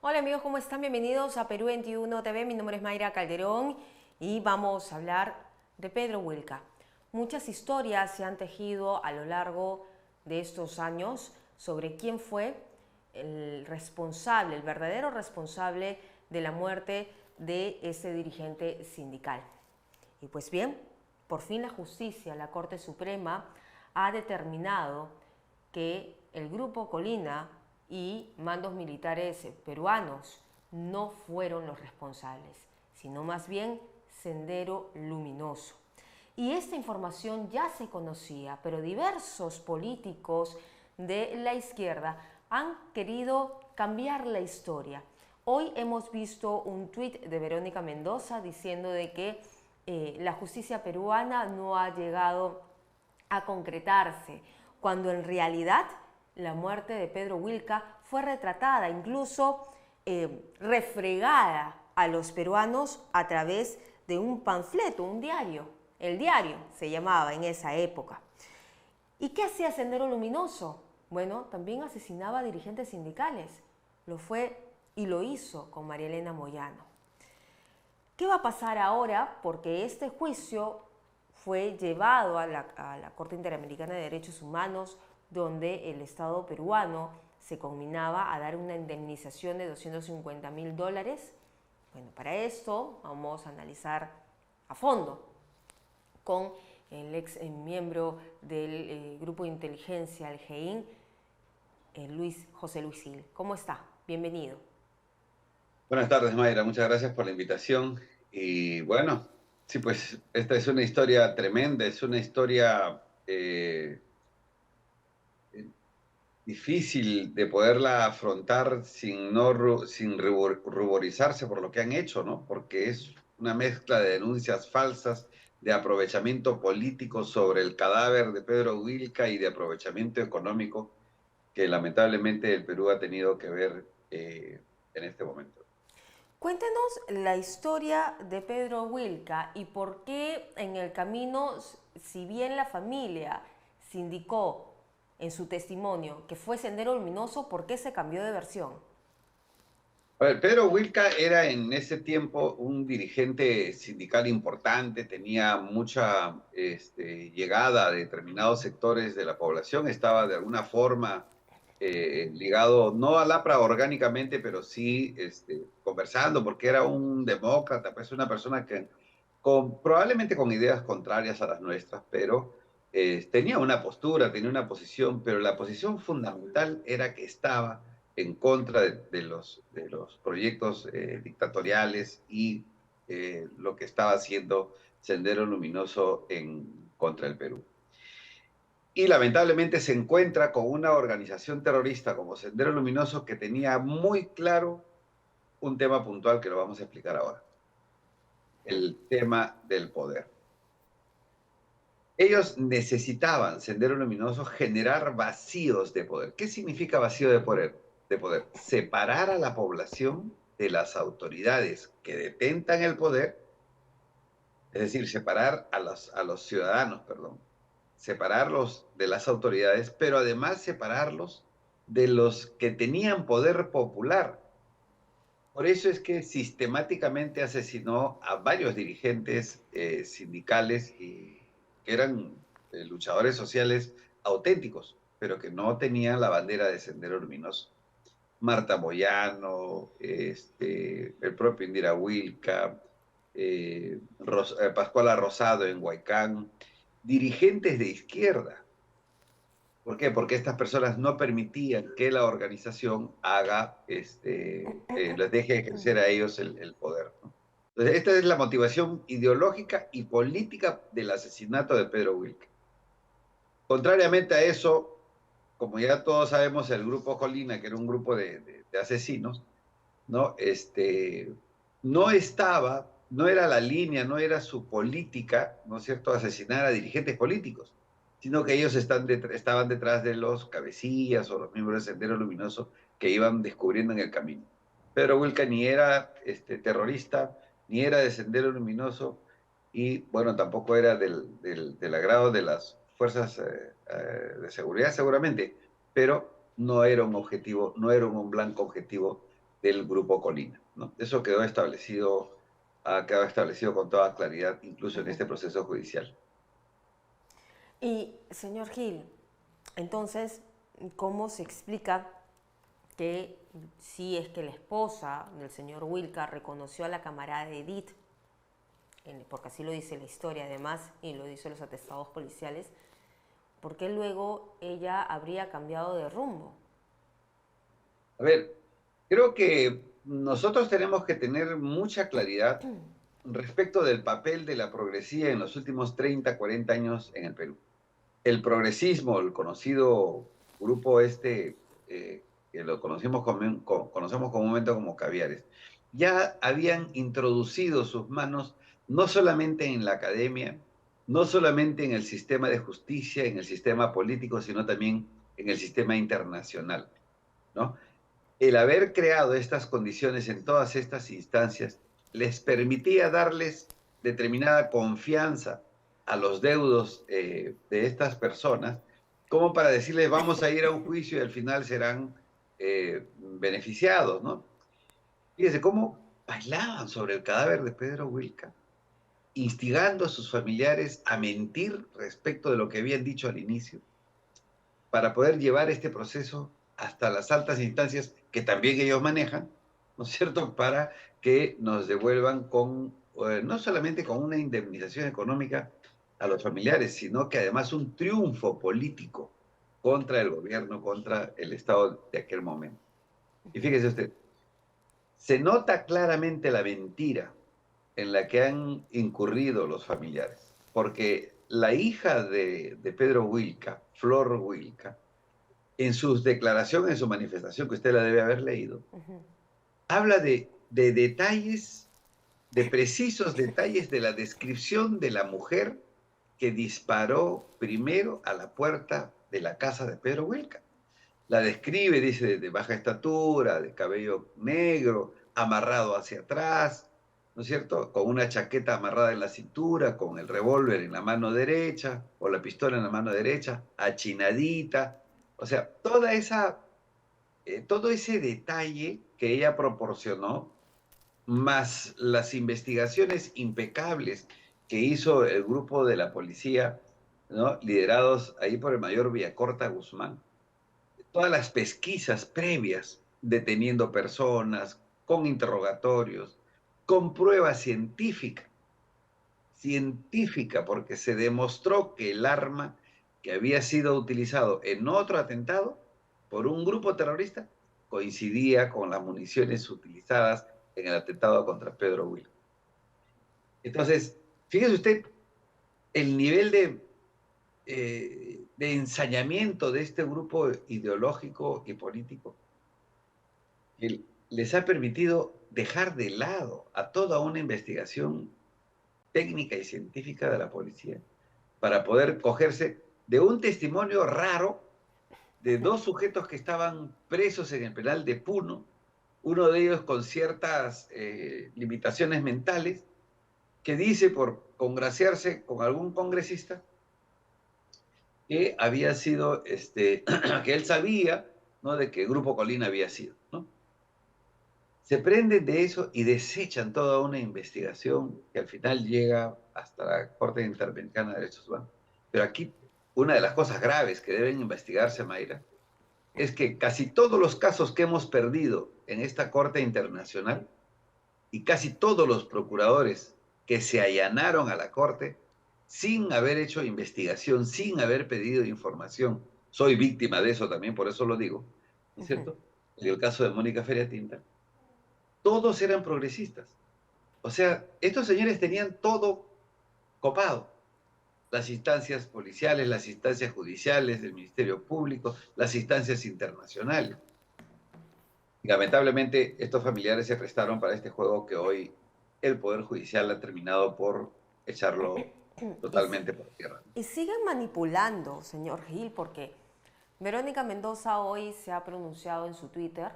Hola amigos, ¿cómo están? Bienvenidos a Perú 21 TV. Mi nombre es Mayra Calderón y vamos a hablar de Pedro Wilca. Muchas historias se han tejido a lo largo de estos años sobre quién fue el responsable, el verdadero responsable de la muerte de ese dirigente sindical. Y pues bien, por fin la justicia, la Corte Suprema, ha determinado que el Grupo Colina y mandos militares peruanos no fueron los responsables, sino más bien Sendero Luminoso. Y esta información ya se conocía, pero diversos políticos de la izquierda han querido cambiar la historia. Hoy hemos visto un tuit de Verónica Mendoza diciendo de que la justicia peruana no ha llegado a concretarse, cuando en realidad la muerte de Pedro Wilca fue retratada, incluso refregada a los peruanos a través de un panfleto, un diario. El diario se llamaba en esa época. ¿Y qué hacía Sendero Luminoso? Bueno, también asesinaba a dirigentes sindicales. Lo fue y lo hizo con María Elena Moyano. ¿Qué va a pasar ahora? Porque este juicio fue llevado a la Corte Interamericana de Derechos Humanos, donde el Estado peruano se conminaba a dar una indemnización de $250.000. Bueno, para esto vamos a analizar a fondo con el ex miembro del Grupo de Inteligencia, el GEIN, José Luis Gil. ¿Cómo está? Bienvenido. Buenas tardes, Mayra. Muchas gracias por la invitación. Y bueno, sí, pues esta es una historia tremenda, es una historia difícil de poderla afrontar sin, no, sin ruborizarse por lo que han hecho, ¿no? Porque es una mezcla de denuncias falsas, de aprovechamiento político sobre el cadáver de Pedro Wilca y de aprovechamiento económico que lamentablemente el Perú ha tenido que ver en este momento. Cuéntenos la historia de Pedro Wilca y por qué en el camino, si bien la familia se indicó en su testimonio que fue Sendero Luminoso, ¿por qué se cambió de versión? A ver, Pedro Wilca era en ese tiempo un dirigente sindical importante, tenía mucha llegada a determinados sectores de la población, estaba de alguna forma ligado, no al APRA orgánicamente, pero sí conversando, porque era un demócrata, pues una persona que probablemente con ideas contrarias a las nuestras, pero tenía una postura, tenía una posición, pero la posición fundamental era que estaba en contra de los proyectos dictatoriales y lo que estaba haciendo Sendero Luminoso en contra del Perú. Y lamentablemente se encuentra con una organización terrorista como Sendero Luminoso que tenía muy claro un tema puntual que lo vamos a explicar ahora, el tema del poder. Ellos necesitaban, Sendero Luminoso, generar vacíos de poder. ¿Qué significa vacío de poder? Separar a la población de las autoridades que detentan el poder, es decir, separar a los ciudadanos, perdón, separarlos de las autoridades, pero además separarlos de los que tenían poder popular. Por eso es que sistemáticamente asesinó a varios dirigentes sindicales y que eran luchadores sociales auténticos, pero que no tenían la bandera de Sendero Luminoso. Marta Moyano, el propio Indira Wilca, Pascuala Rosado en Huaycán, dirigentes de izquierda. ¿Por qué? Porque estas personas no permitían que la organización haga, les deje ejercer a ellos el poder, ¿no? Entonces, esta es la motivación ideológica y política del asesinato de Pedro Wilke. Contrariamente a eso, como ya todos sabemos, el grupo Colina, que era un grupo de asesinos, ¿no? No estaba, no era la línea, no era su política, ¿no es cierto?, asesinar a dirigentes políticos, sino que ellos estaban detrás de los cabecillas o los miembros del Sendero Luminoso que iban descubriendo en el camino. Pedro Wilca ni era terrorista, ni era de Sendero Luminoso, y bueno, tampoco era del agrado de las fuerzas de seguridad seguramente, pero no era un objetivo, no era un blanco objetivo del Grupo Colina, ¿no? Eso ha quedado establecido con toda claridad, incluso en este proceso judicial. Y, señor Gil, entonces, ¿cómo se explica que si es que la esposa del señor Wilca reconoció a la camarada Edith, porque así lo dice la historia además y lo dicen los atestados policiales, por qué luego ella habría cambiado de rumbo? A ver, creo que nosotros tenemos que tener mucha claridad respecto del papel de la progresía en los últimos 30, 40 años en el Perú. El progresismo, el conocido grupo que lo conocemos comúnmente como caviares, ya habían introducido sus manos no solamente en la academia, no solamente en el sistema de justicia, en el sistema político, sino también en el sistema internacional, ¿no? El haber creado estas condiciones en todas estas instancias les permitía darles determinada confianza a los deudos de estas personas, como para decirles vamos a ir a un juicio y al final serán beneficiados, ¿no? Fíjense cómo bailaban sobre el cadáver de Pedro Wilca, instigando a sus familiares a mentir respecto de lo que habían dicho al inicio, para poder llevar este proceso hasta las altas instancias que también ellos manejan, ¿no es cierto?, para que nos devuelvan no solamente con una indemnización económica a los familiares, sino que además un triunfo político contra el gobierno, contra el Estado de aquel momento. Y fíjese usted, se nota claramente la mentira en la que han incurrido los familiares, porque la hija de Pedro Wilca, Flor Wilca, en sus declaraciones, en su manifestación, que usted la debe haber leído, habla de detalles, de precisos detalles de la descripción de la mujer que disparó primero a la puerta de la casa de Pedro Wilca. La describe, dice, de baja estatura, de cabello negro, amarrado hacia atrás, ¿no es cierto? Con una chaqueta amarrada en la cintura, con el revólver en la mano derecha, o la pistola en la mano derecha, achinadita. O sea, todo ese detalle que ella proporcionó, más las investigaciones impecables que hizo el grupo de la policía, ¿no?, liderados ahí por el mayor Villacorta Guzmán, todas las pesquisas previas, deteniendo personas, con interrogatorios, con prueba científica, porque se demostró que el arma que había sido utilizado en otro atentado por un grupo terrorista coincidía con las municiones utilizadas en el atentado contra Pedro Will. Entonces, fíjese usted el nivel de ensañamiento de este grupo ideológico y político, que les ha permitido dejar de lado a toda una investigación técnica y científica de la policía para poder cogerse de un testimonio raro de dos sujetos que estaban presos en el penal de Puno, uno de ellos con ciertas limitaciones mentales, que dice, por congraciarse con algún congresista, que había sido, que él sabía, ¿no?, de que el Grupo Colina había sido, ¿no? Se prenden de eso y desechan toda una investigación que al final llega hasta la Corte Interamericana de Derechos Humanos. Pero aquí, una de las cosas graves que deben investigarse, Mayra, es que casi todos los casos que hemos perdido en esta Corte Internacional y casi todos los procuradores que se allanaron a la Corte sin haber hecho investigación, sin haber pedido información, soy víctima de eso también, por eso lo digo, ¿no es cierto? En el caso de Mónica Feria-Tinta, todos eran progresistas. O sea, estos señores tenían todo copado. Las instancias policiales, las instancias judiciales del Ministerio Público, las instancias internacionales. Y lamentablemente, estos familiares se prestaron para este juego que hoy el Poder Judicial ha terminado por echarlo totalmente por tierra. Y siguen manipulando, señor Gil, porque Verónica Mendoza hoy se ha pronunciado en su Twitter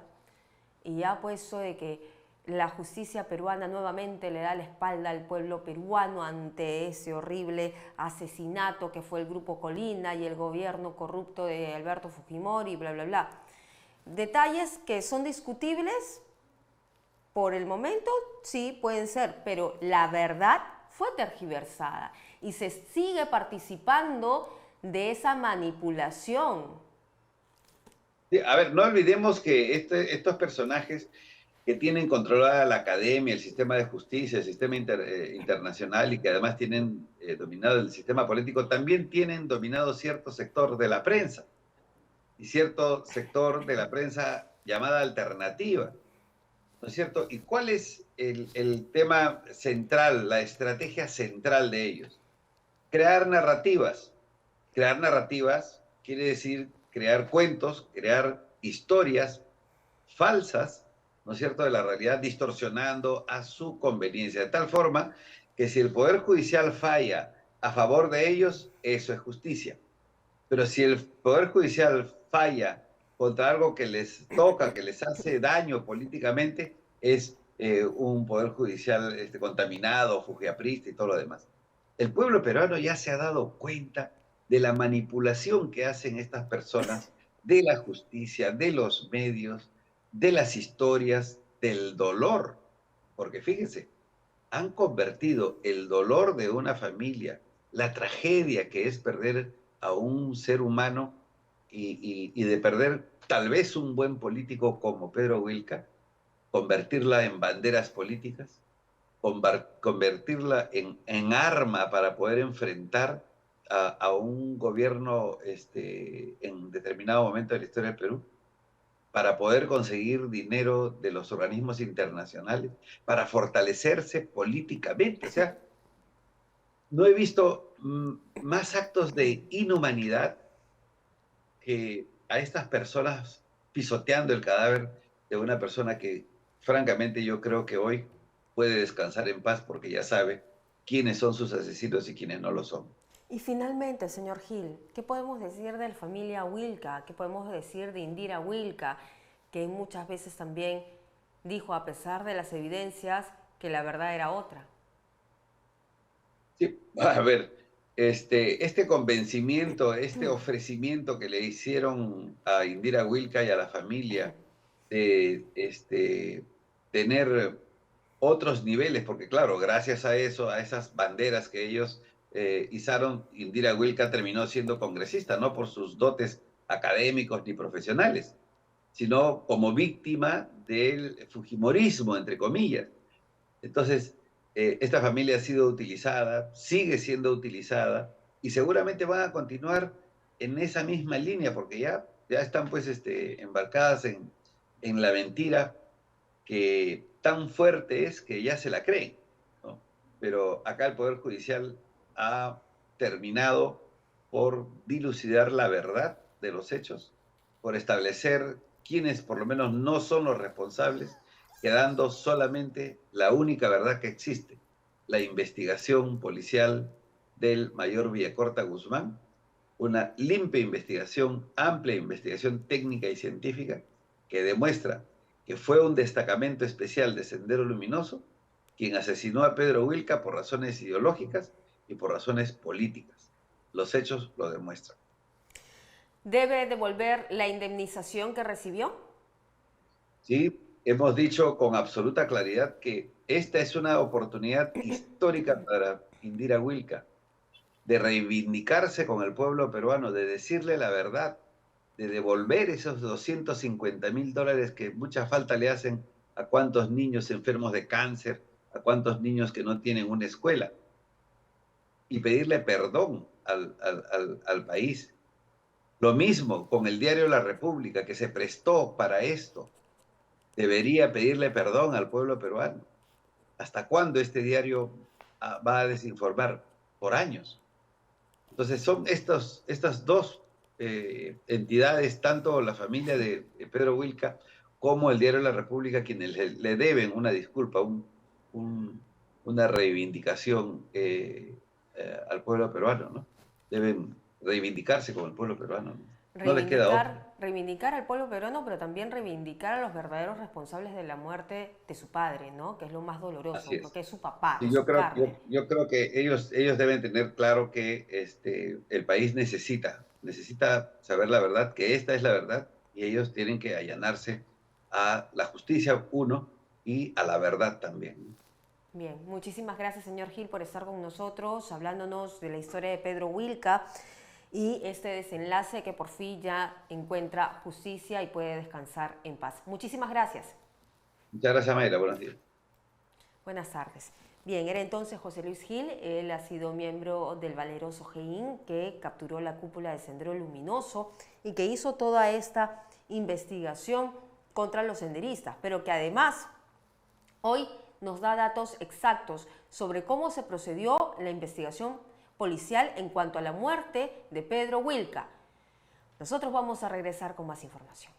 y ha puesto de que la justicia peruana nuevamente le da la espalda al pueblo peruano ante ese horrible asesinato que fue el Grupo Colina y el gobierno corrupto de Alberto Fujimori, bla, bla, bla. Detalles que son discutibles, Por el momento sí pueden ser, pero la verdad fue tergiversada y se sigue participando de esa manipulación. Sí, a ver, no olvidemos que estos personajes que tienen controlada la academia, el sistema de justicia, el sistema internacional y que además tienen dominado el sistema político, también tienen dominado cierto sector de la prensa y cierto sector de la prensa llamada alternativa, ¿no es cierto? ¿Y cuál es el tema central, la estrategia central de ellos? Crear narrativas. Crear narrativas quiere decir crear cuentos, crear historias falsas, ¿no es cierto?, de la realidad, distorsionando a su conveniencia, de tal forma que si el Poder Judicial falla a favor de ellos, eso es justicia. Pero si el Poder Judicial falla contra algo que les toca, que les hace daño políticamente, es un Poder Judicial contaminado, fujiaprista y todo lo demás. El pueblo peruano ya se ha dado cuenta de la manipulación que hacen estas personas de la justicia, de los medios, de las historias, del dolor. Porque fíjense, han convertido el dolor de una familia, la tragedia que es perder a un ser humano y de perder tal vez un buen político como Pedro Wilca, convertirla en banderas políticas, convertirla arma para poder enfrentar a un gobierno en determinado momento de la historia del Perú, para poder conseguir dinero de los organismos internacionales, para fortalecerse políticamente. O sea, no he visto más actos de inhumanidad que a estas personas pisoteando el cadáver de una persona que, francamente, yo creo que hoy puede descansar en paz porque ya sabe quiénes son sus asesinos y quiénes no lo son. Y finalmente, señor Gil, ¿qué podemos decir de la familia Wilca? ¿Qué podemos decir de Indira Wilca? Que muchas veces también dijo, a pesar de las evidencias, que la verdad era otra. Sí, a ver, este convencimiento, este ofrecimiento que le hicieron a Indira Wilca y a la familia de tener otros niveles, porque claro, gracias a eso, a esas banderas que ellos izaron, Indira Wilca terminó siendo congresista, no por sus dotes académicos ni profesionales, sino como víctima del fujimorismo, entre comillas. Entonces, esta familia ha sido utilizada, sigue siendo utilizada y seguramente van a continuar en esa misma línea porque ya están pues embarcadas en la mentira que tan fuerte es que ya se la creen, ¿no? Pero acá el Poder Judicial ha terminado por dilucidar la verdad de los hechos, por establecer quiénes por lo menos no son los responsables, quedando solamente la única verdad que existe, la investigación policial del mayor Villacorta Guzmán, una limpia investigación, amplia investigación técnica y científica que demuestra que fue un destacamento especial de Sendero Luminoso quien asesinó a Pedro Wilca por razones ideológicas y por razones políticas. Los hechos lo demuestran. ¿Debe devolver la indemnización que recibió? Sí, hemos dicho con absoluta claridad que esta es una oportunidad histórica para Indira Wilca de reivindicarse con el pueblo peruano, de decirle la verdad, de devolver esos $250,000 que mucha falta le hacen a cuántos niños enfermos de cáncer, a cuántos niños que no tienen una escuela, y pedirle perdón al país. Lo mismo con el diario La República, que se prestó para esto. Debería pedirle perdón al pueblo peruano. ¿Hasta cuándo este diario va a desinformar? Por años. Entonces son estas dos entidades, tanto la familia de Pedro Wilca como el diario La República, quienes le deben una disculpa, un, una reivindicación al pueblo peruano, ¿no? Deben reivindicarse con el pueblo peruano, ¿no? No les queda otra. Reivindicar al pueblo peruano, pero también reivindicar a los verdaderos responsables de la muerte de su padre, ¿no? Que es lo más Así doloroso, es. porque es su papá, Sí, es su carne. yo creo que ellos deben tener claro que el país necesita saber la verdad, que esta es la verdad, y ellos tienen que allanarse a la justicia, uno, y a la verdad también. Bien, muchísimas gracias, señor Gil, por estar con nosotros, hablándonos de la historia de Pedro Wilca y este desenlace que por fin ya encuentra justicia y puede descansar en paz. Muchísimas gracias. Muchas gracias, Mayra. Buenos días. Buenas tardes. Bien, era entonces José Luis Gil, él ha sido miembro del valeroso GEIN que capturó la cúpula de Sendero Luminoso y que hizo toda esta investigación contra los senderistas, pero que además hoy nos da datos exactos sobre cómo se procedió la investigación policial en cuanto a la muerte de Pedro Wilca. Nosotros vamos a regresar con más información.